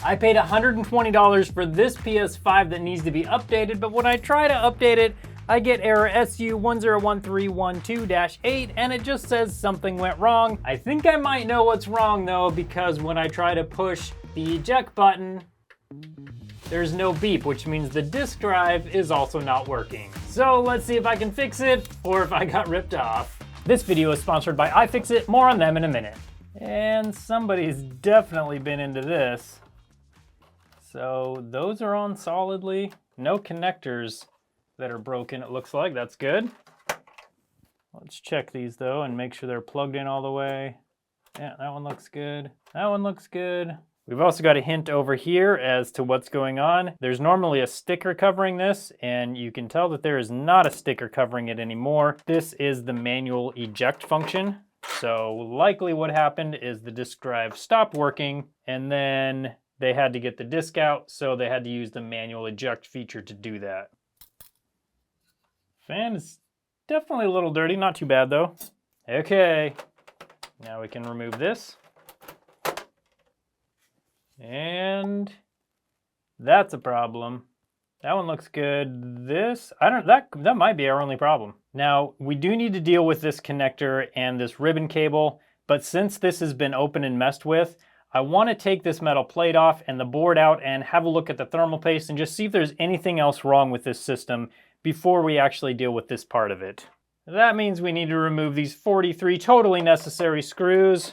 I paid $120 for this PS5 that needs to be updated, but when I try to update it, I get error SU101312-8 and it just says something went wrong. I think I might know what's wrong though, because when I try to push the eject button, there's no beep, which means the disk drive is also not working. So let's see if I can fix it or if I got ripped off. This video is sponsored by iFixit, more on them in a minute. And somebody's definitely been into this. So those are on solidly. No connectors that are broken, it looks like. That's good. Let's check these though and make sure they're plugged in all the way. Yeah, that one looks good. That one looks good. We've also got a hint over here as to what's going on. There's normally a sticker covering this, and you can tell that there is not a sticker covering it anymore. This is the manual eject function. So likely what happened is the disk drive stopped working, and then they had to get the disk out, so they had to use the manual eject feature to do that. Fan is definitely a little dirty, not too bad though. Okay, now we can remove this. And that's a problem. That one looks good. This, that might be our only problem. Now, we do need to deal with this connector and this ribbon cable, but since this has been open and messed with, I want to take this metal plate off and the board out and have a look at the thermal paste and just see if there's anything else wrong with this system before we actually deal with this part of it. That means we need to remove these 43 totally necessary screws,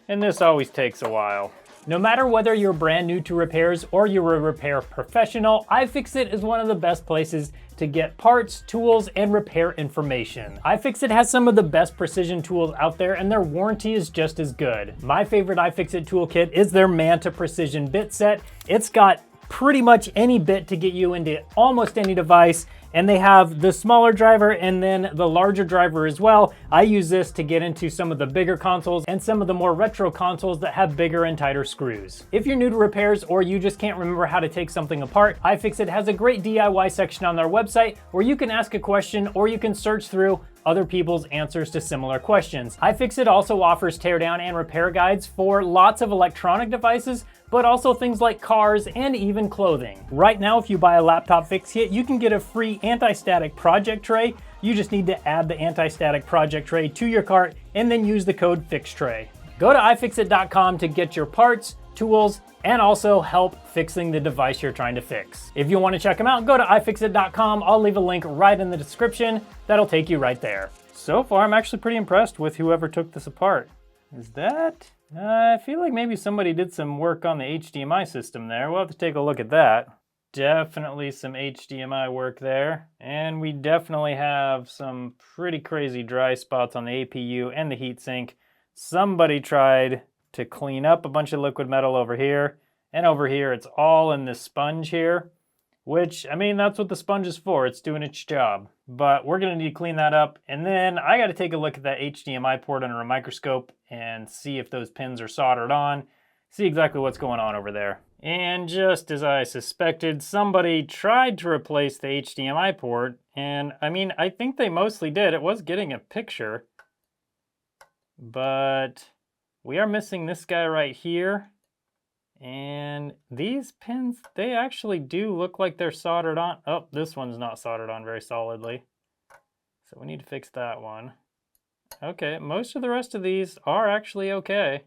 and this always takes a while. No matter whether you're brand new to repairs or you're a repair professional, iFixit is one of the best places to get parts, tools, and repair information. iFixit has some of the best precision tools out there and their warranty is just as good. My favorite iFixit toolkit is their Manta Precision bit set. It's got pretty much any bit to get you into almost any device, and they have the smaller driver and then the larger driver as well. I use this to get into some of the bigger consoles and some of the more retro consoles that have bigger and tighter screws. If you're new to repairs or you just can't remember how to take something apart, iFixit has a great DIY section on their website where you can ask a question or you can search through other people's answers to similar questions. iFixit also offers teardown and repair guides for lots of electronic devices, but also things like cars and even clothing. Right now, if you buy a laptop fix kit, you can get a free anti-static project tray. You just need to add the anti-static project tray to your cart and then use the code FIXTRAY. Go to ifixit.com to get your parts, tools, and also help fixing the device you're trying to fix. If you want to check them out, go to ifixit.com. I'll leave a link right in the description. That'll take you right there. So far, I'm actually pretty impressed with whoever took this apart. Is that? I feel like maybe somebody did some work on the HDMI system there. We'll have to take a look at that. Definitely some HDMI work there. And we definitely have some pretty crazy dry spots on the APU and the heatsink. Somebody tried to clean up a bunch of liquid metal over here. And over here, it's all in this sponge here. Which, I mean, that's what the sponge is for. It's doing its job. But we're gonna need to clean that up. And then I gotta take a look at that HDMI port under a microscope and see if those pins are soldered on, see exactly what's going on over there. And just as I suspected, somebody tried to replace the HDMI port. And I mean, I think they mostly did. It was getting a picture. But we are missing this guy right here. And these pins, they actually do look like they're soldered on. Oh, this one's not soldered on very solidly. So we need to fix that one. Okay, most of the rest of these are actually okay.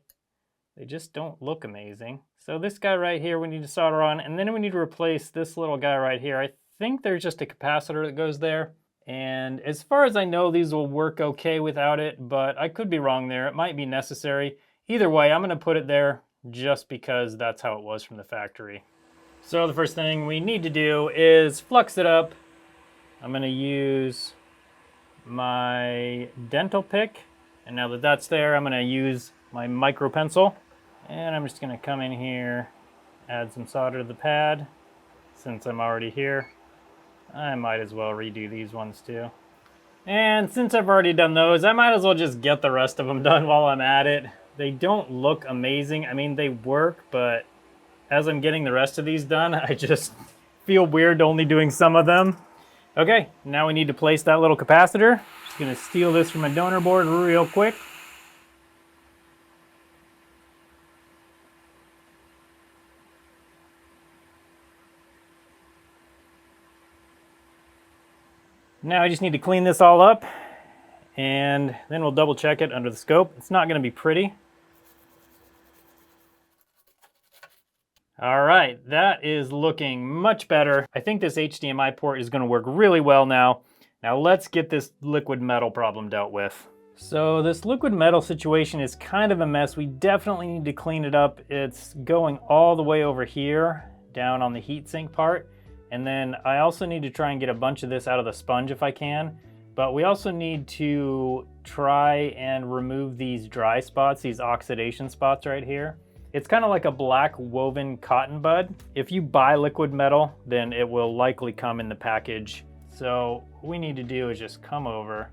They just don't look amazing. So this guy right here we need to solder on, and then we need to replace this little guy right here. I think there's just a capacitor that goes there. And as far as I know, these will work okay without it, but I could be wrong there. It might be necessary. Either way, I'm gonna put it there just because that's how it was from the factory. So the first thing we need to do is flux it up. I'm gonna use my dental pick, and now that that's there, I'm gonna use my micro pencil, and I'm just gonna come in here, add some solder to the pad. Since I'm already here, I might as well redo these ones too. And since I've already done those, I might as well just get the rest of them done while I'm at it. They don't look amazing. I mean, they work, but as I'm getting the rest of these done, I just feel weird only doing some of them. Okay, now we need to place that little capacitor. Just gonna steal this from my donor board real quick. Now I just need to clean this all up, and then we'll double check it under the scope. It's not going to be pretty. All right, that is looking much better. I think this HDMI port is going to work really well now. Now let's get this liquid metal problem dealt with. So this liquid metal situation is kind of a mess. We definitely need to clean it up. It's going all the way over here, down on the heatsink part. And then I also need to try and get a bunch of this out of the sponge if I can. But we also need to try and remove these dry spots, these oxidation spots right here. It's kind of like a black woven cotton bud. If you buy liquid metal, then it will likely come in the package. So what we need to do is just come over,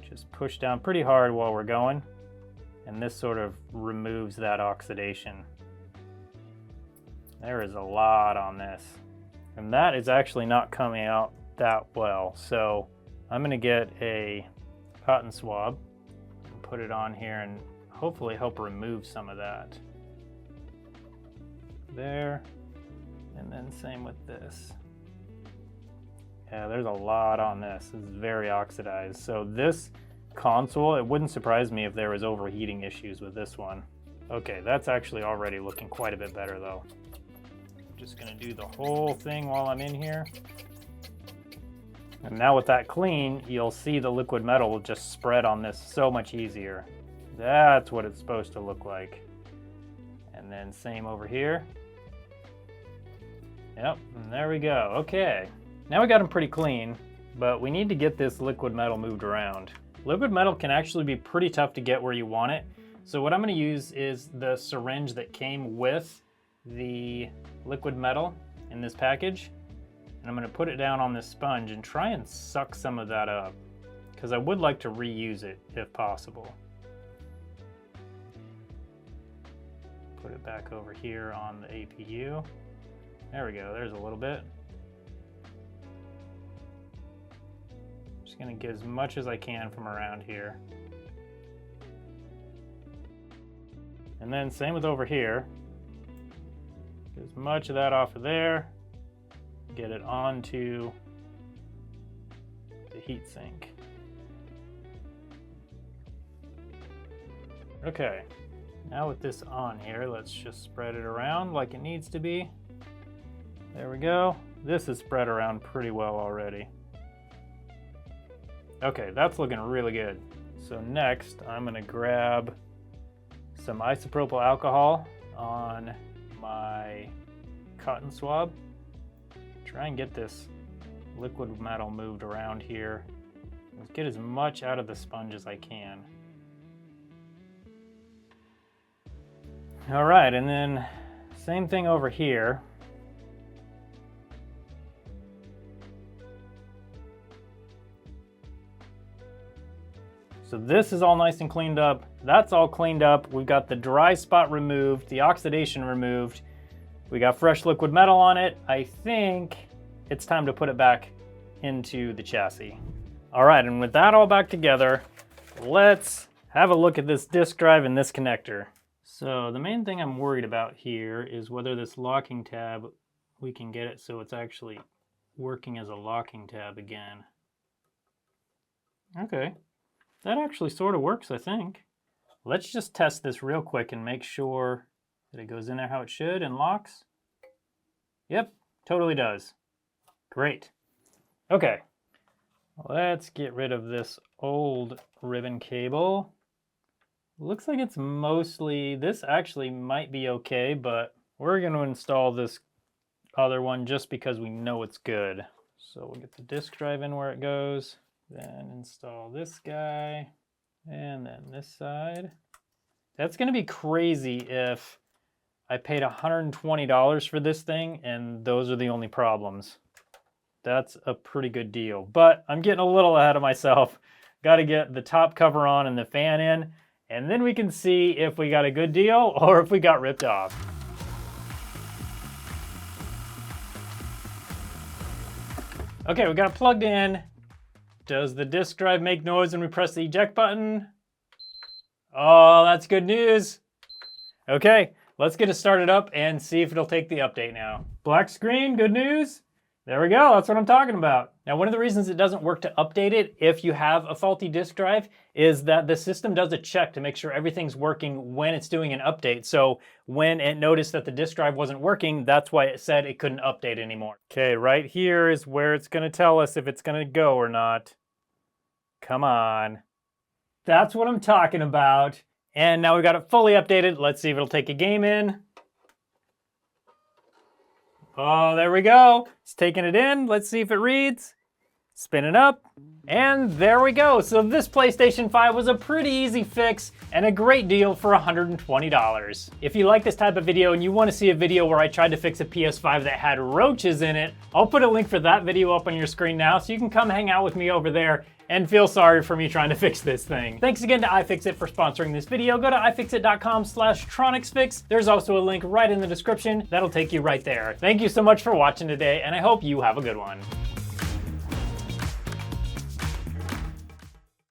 just push down pretty hard while we're going, and this sort of removes that oxidation. There is a lot on this, and that is actually not coming out that well. So I'm going to get a cotton swab and put it on here and hopefully help remove some of that. There, and then same with this. Yeah, there's a lot on this. This is very oxidized. So this console, it wouldn't surprise me if there was overheating issues with this one. Okay, that's actually already looking quite a bit better though. I'm just gonna do the whole thing while I'm in here. And now with that clean, you'll see the liquid metal will just spread on this so much easier. That's what it's supposed to look like. And then same over here. Yep, and there we go. Okay. Now we got them pretty clean, but we need to get this liquid metal moved around. Liquid metal can actually be pretty tough to get where you want it. So what I'm going to use is the syringe that came with the liquid metal in this package. And I'm going to put it down on this sponge and try and suck some of that up, because I would like to reuse it if possible. Put it back over here on the APU. There we go, there's a little bit. Just gonna get as much as I can from around here. And then same with over here. Get as much of that off of there. Get it onto the heatsink. Okay, now with this on here, let's just spread it around like it needs to be. There we go. This is spread around pretty well already. Okay, that's looking really good. So next, I'm gonna grab some isopropyl alcohol on my cotton swab. Try and get this liquid metal moved around here. Let's get as much out of the sponge as I can. All right, and then same thing over here. So this is all nice and cleaned up. That's all cleaned up. We've got the dry spot removed, the oxidation removed. We got fresh liquid metal on it. I think it's time to put it back into the chassis. All right, and with that all back together, let's have a look at this disk drive and this connector. So the main thing I'm worried about here is whether this locking tab, we can get it so it's actually working as a locking tab again. Okay, that actually sort of works, I think. Let's just test this real quick and make sure that it goes in there how it should and locks. Yep, totally does. Great. Okay, let's get rid of this old ribbon cable. Looks like it's mostly, this actually might be okay, but we're going to install this other one just because we know it's good. So we'll get the disk drive in where it goes, then install this guy, and then this side. That's going to be crazy if I paid $120 for this thing and those are the only problems. That's a pretty good deal, but I'm getting a little ahead of myself. Got to get the top cover on and the fan in, and then we can see if we got a good deal or if we got ripped off. Okay, we got it plugged in. Does the disk drive make noise when we press the eject button? Oh, that's good news. Okay, let's get it started up and see if it'll take the update now. Black screen, good news. There we go, that's what I'm talking about. Now, one of the reasons it doesn't work to update it if you have a faulty disk drive is that the system does a check to make sure everything's working when it's doing an update. So when it noticed that the disk drive wasn't working, that's why it said it couldn't update anymore. Okay, right here is where it's gonna tell us if it's gonna go or not. Come on. That's what I'm talking about. And now we've got it fully updated. Let's see if it'll take a game in. Oh, there we go. It's taking it in. Let's see if it reads. Spin it up. And there we go. So this PlayStation 5 was a pretty easy fix and a great deal for $120. If you like this type of video and you want to see a video where I tried to fix a PS5 that had roaches in it, I'll put a link for that video up on your screen now so you can come hang out with me over there and feel sorry for me trying to fix this thing. Thanks again to iFixit for sponsoring this video. Go to ifixit.com/TronicsFix. There's also a link right in the description that'll take you right there. Thank you so much for watching today, and I hope you have a good one.